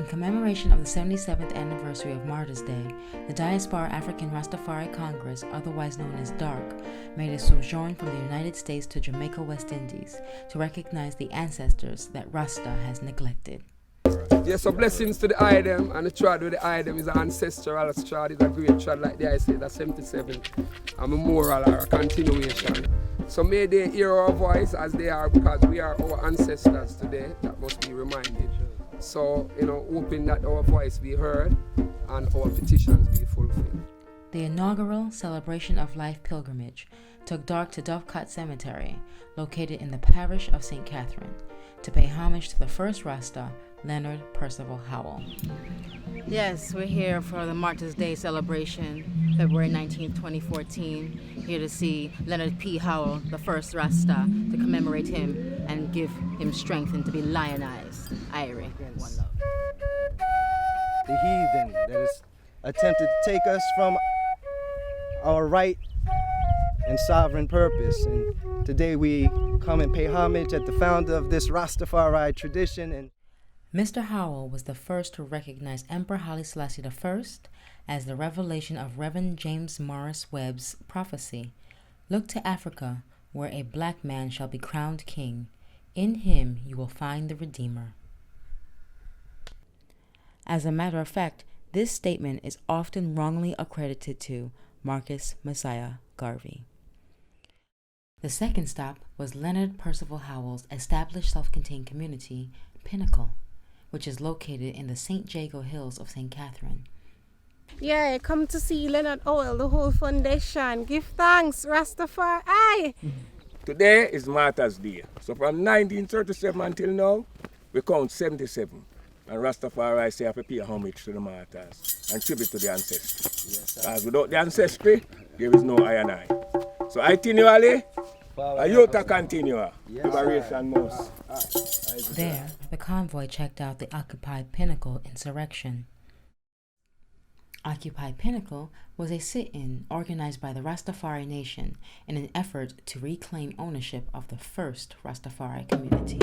In commemoration of the 77th anniversary of Martyrs' Day, the Diaspora African Rastafari Congress, otherwise known as DARC, made a sojourn from the United States to Jamaica, West Indies, to recognize the ancestors that Rasta has neglected. Yes, so blessings to the item, and the trad with the item is an ancestral trad. It's a great trad, like I said, that's 77, a memorial or a continuation. So may they hear our voice as they are, because we are our ancestors today, that must be reminded. So, hoping that our voice be heard and our petitions be fulfilled. The inaugural Celebration of Life pilgrimage took DARC to Dovecote Cemetery, located in the parish of St. Catherine, to pay homage to the first Rasta, Leonard Percival Howell. Yes, we're here for the Martyrs' Day celebration, February 19th, 2014. Here to see Leonard P. Howell, the first Rasta, to commemorate him and give him strength and to be lionized. Irie, one love. The heathen that has attempted to take us from our right and sovereign purpose. And today we come and pay homage at the founder of this Rastafari tradition. And Mr. Howell was the first to recognize Emperor Haile Selassie I as the revelation of Reverend James Morris Webb's prophecy. Look to Africa, where a black man shall be crowned king. In him you will find the Redeemer. As a matter of fact, this statement is often wrongly accredited to Marcus Messiah Garvey. The second stop was Leonard Percival Howell's established self-contained community, Pinnacle, which is located in the St. Jago Hills of St. Catherine. Yeah, come to see Leonard Howell, the whole foundation. Give thanks, Rastafari. Today is Martyrs' Day. So from 1937 until now, we count 77. And Rastafari say I have to pay homage to the martyrs and tribute to the ancestry. Because without the ancestry, there is no I and I. So itinerally, a youth continue. Liberation must. There, the convoy checked out the occupied Pinnacle insurrection. Occupy Pinnacle was a sit-in organized by the Rastafari Nation in an effort to reclaim ownership of the first Rastafari community.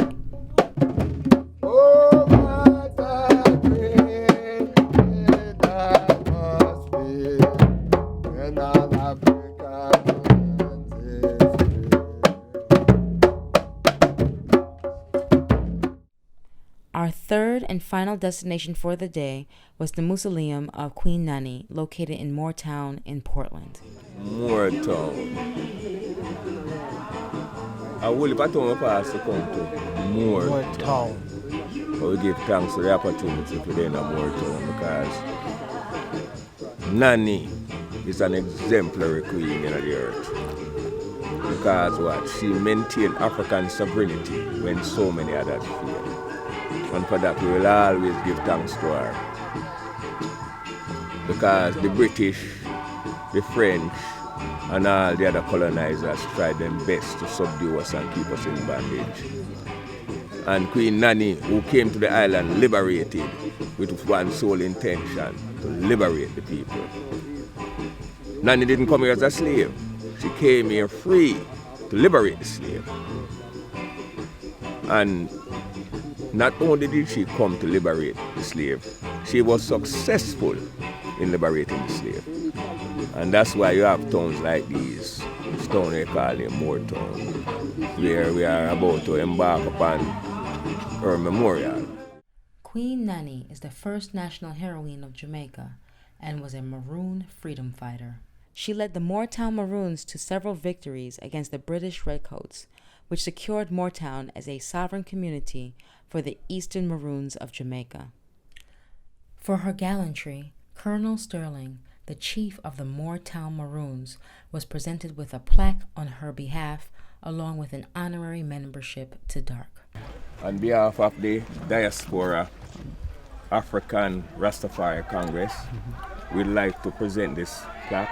Our third and final destination for the day was the mausoleum of Queen Nanny, located in Moortown in Portland. Moortown. I will pass to come to Moortown. But we give thanks for the opportunity for being in Moortown, because Nanny is an exemplary queen in the earth. Because what? She maintained African sovereignty when so many others failed. And for that we will always give thanks to her. Because the British, the French, and all the other colonizers tried their best to subdue us and keep us in bondage. And Queen Nanny, who came to the island liberated with one sole intention, to liberate the people. Nanny didn't come here as a slave. She came here free to liberate the slave. And not only did she come to liberate the slave, she was successful in liberating the slave. And that's why you have towns like these, this town they call it Moortown, where we are about to embark upon her memorial. Queen Nanny is the first national heroine of Jamaica and was a Maroon freedom fighter. She led the Moortown Maroons to several victories against the British Redcoats, which secured Moortown as a sovereign community for the Eastern Maroons of Jamaica. For her gallantry, Colonel Sterling, the chief of the Moortown Maroons, was presented with a plaque on her behalf, along with an honorary membership to DARC. On behalf of the Diaspora African Rastafari Congress, we'd like to present this plaque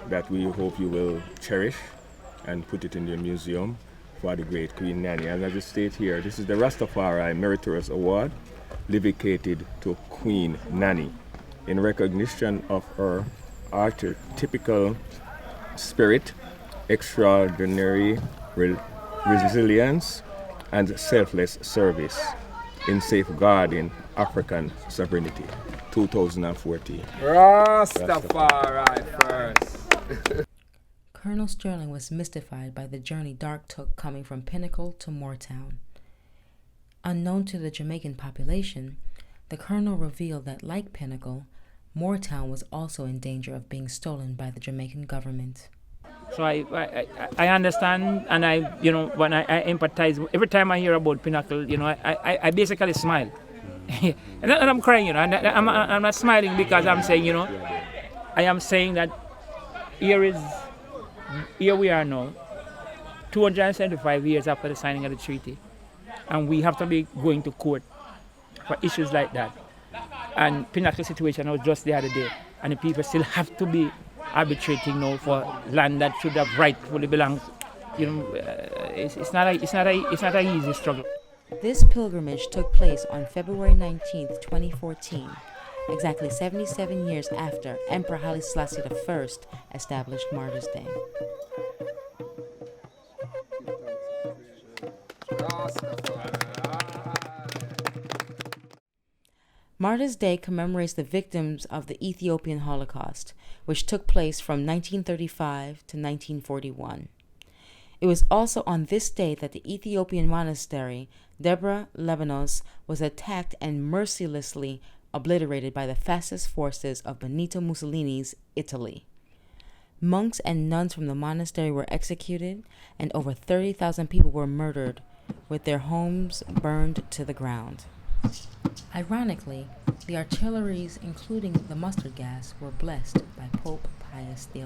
that we hope you will cherish and put it in your museum for the great Queen Nanny. And as it states here, this is the Rastafari Meritorious Award dedicated to Queen Nanny in recognition of her archetypical spirit, extraordinary resilience, and selfless service. in safeguarding African sovereignty. 2014. RasTafari first. Colonel Sterling was mystified by the journey DARC took coming from Pinnacle to Moortown. Unknown to the Jamaican population, the colonel revealed that, like Pinnacle, Moortown was also in danger of being stolen by the Jamaican government. So I understand, and when I empathize, every time I hear about Pinnacle, I basically smile. and I'm crying, I'm not smiling because I'm saying, I am saying that here we are now, 275 years after the signing of the treaty, and we have to be going to court for issues like that. And Pinnacle situation was just the other day, and the people still have to be arbitrating now for land that should have rightfully belonged. It's not an easy struggle. This pilgrimage took place on February 19, 2014, exactly 77 years after Emperor Haile Selassie I established Martyrs' Day. Martyrs' Day commemorates the victims of the Ethiopian Holocaust, which took place from 1935 to 1941. It was also on this day that the Ethiopian monastery, Debre Lebanos, was attacked and mercilessly obliterated by the fascist forces of Benito Mussolini's Italy. Monks and nuns from the monastery were executed, and over 30,000 people were murdered, with their homes burned to the ground. Ironically, the artilleries, including the mustard gas, were blessed by Pope Pius XI.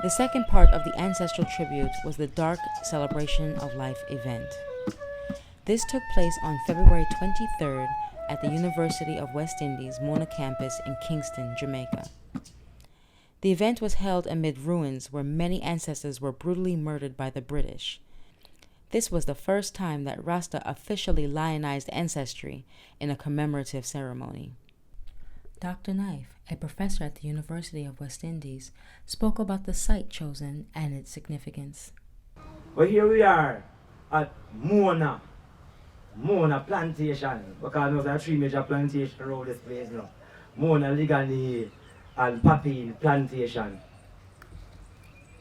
The second part of the Ancestral tribute was the DARC Celebration of Life event. This took place on February 23rd at the University of West Indies Mona campus in Kingston, Jamaica. The event was held amid ruins where many ancestors were brutally murdered by the British. This was the first time that Rasta officially lionized ancestry in a commemorative ceremony. Dr. Knife, a professor at the University of West Indies, spoke about the site chosen and its significance. Well, here we are at Mona plantation, because there are three major plantations around this place now. Mona, Ligani, and Papine plantation.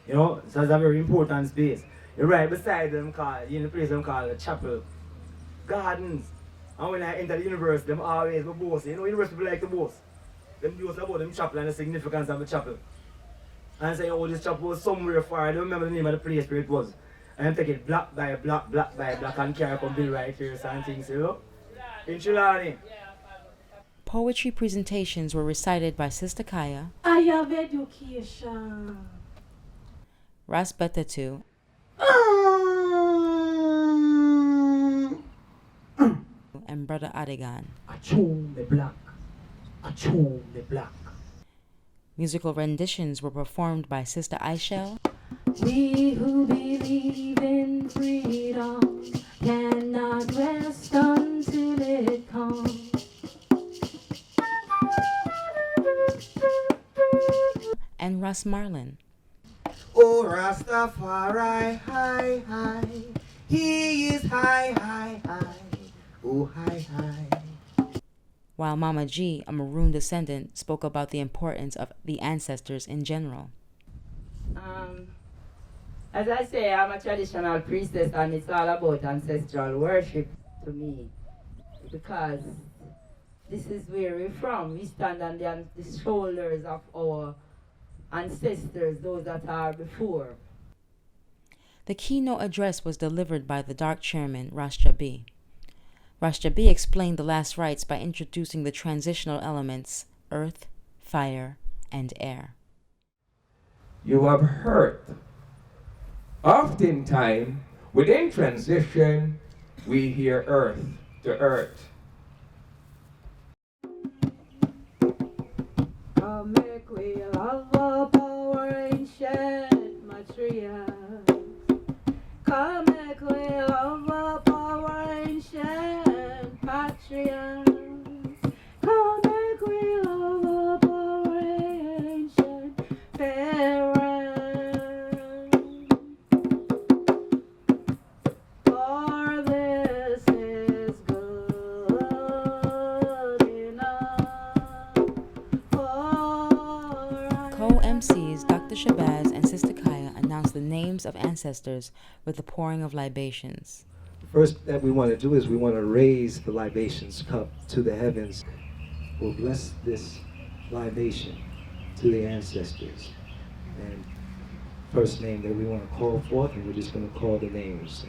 So it's a very important space. You're right beside them, in the place called the Chapel Gardens. And when I enter the university, them always boast. University people like to boast. Them boast about them chapel and the significance of the chapel. And say, this chapel was somewhere far. I don't remember the name of the place where it was. And take it block by block, and carry come build right here, and things, in Chilani. Poetry presentations were recited by Sister Kaya. I have education. Ras Betatu. And Brother Adegan. Achoo the black. Musical renditions were performed by Sister Aishel. We who believe in freedom cannot rest until it comes. And Ras Marlin. Oh, Rastafari, high, high. He is high, high, high. Oh, high, high. While Mama G, a Maroon descendant, spoke about the importance of the ancestors in general. As I say, I'm a traditional priestess, and it's all about ancestral worship to me, because this is where we're from. We stand on the shoulders of our ancestors, those that are before. The keynote address was delivered by the DARC chairman, Ras Jabi. Ras Jabi explained the last rites by introducing the transitional elements, earth, fire, and air. You have heard. Oftentimes, within transition, we hear earth to earth. Come make we love our power ancient materials. Come make we love our power ancient patriarchs, come make we love operation parent. For this is good enough for Co-MCs Dr. Shabazz and Sister Kaya announced the names of ancestors with the pouring of libations. First that we want to do is we want to raise the libations cup to the heavens. We'll bless this libation to the ancestors. And first name that we want to call forth, and we're just going to call the names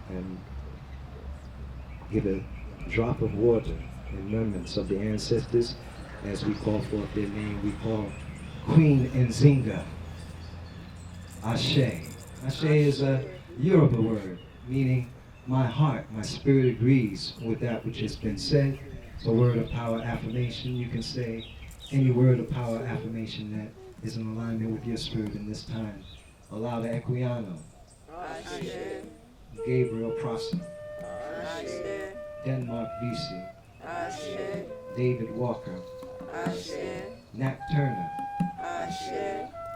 and give a drop of water in remembrance of the ancestors as we call forth their name. We call Queen Nzinga Ashe. Ashe is a Yoruba word meaning my heart, my spirit agrees with that which has been said. It's a word of power affirmation. You can say any word of power affirmation that is in alignment with your spirit in this time. Allow the Equiano, Gabriel Prosser, Denmark VC, David Walker, Nat Turner,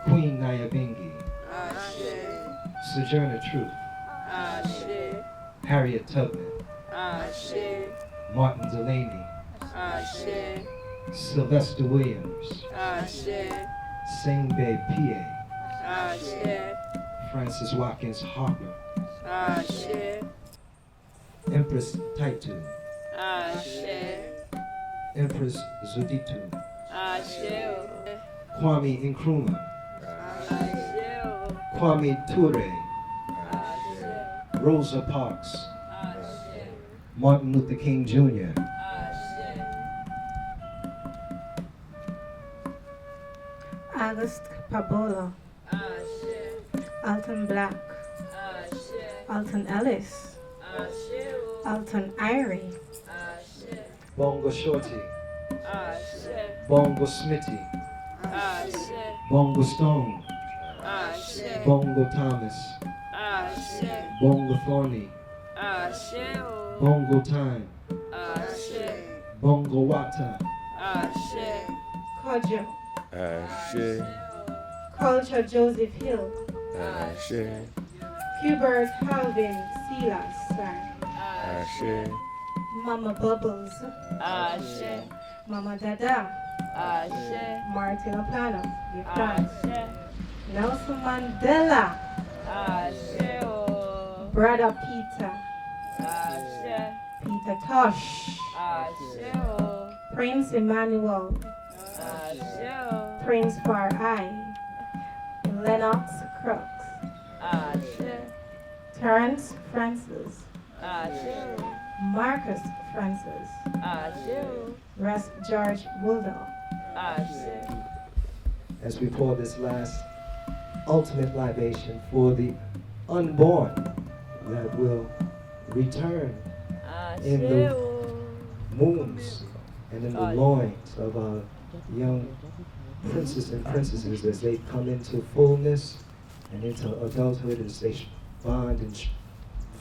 Queen Nyabingi, Sojourner Truth, Harriet Tubman, Martin Delaney, Sylvester Williams, Singbe P.A., Francis Watkins Harper, Empress Taitu, Empress Zuditu, Kwame Nkrumah, Kwame Ture, Rosa Parks, Martin Luther King Jr., August Pabola, Alton Black, Alton Ellis, Alton Irie, Bongo Shorty, Bongo Smitty, Bongo Stone, Bongo Thomas, Bongo Thorny, Bongo Time, Bongo Wata, Kojo, Ashe, Culture Joseph Hill, Ashe, Hubert Calvin Silas, Ashe, Mama Bubbles, Mama Dada, Martin Oplano, give thanks. Nelson Mandela, Brother Peter, Peter Tosh, Prince Emmanuel, Prince Far Eye, Lennox Crooks, Terrence Francis, Marcus Francis, Russ George Bulldog. as we pour this last ultimate libation for the unborn that will return in the wombs and in the loins of our young princes and princesses as they come into fullness and into adulthood, as they bond and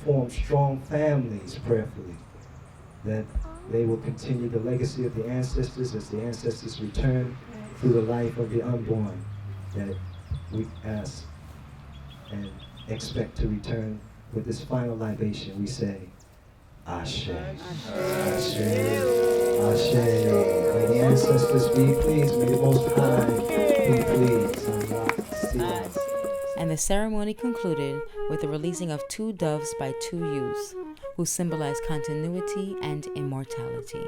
form strong families prayerfully, that they will continue the legacy of the ancestors as the ancestors return through the life of the unborn that we ask and expect to return. With this final libation, we say, Ashe, Ashe, Ashe. May the ancestors be pleased, may the Most High be pleased. And the ceremony concluded with the releasing of 2 doves by 2 youths, who symbolize continuity and immortality.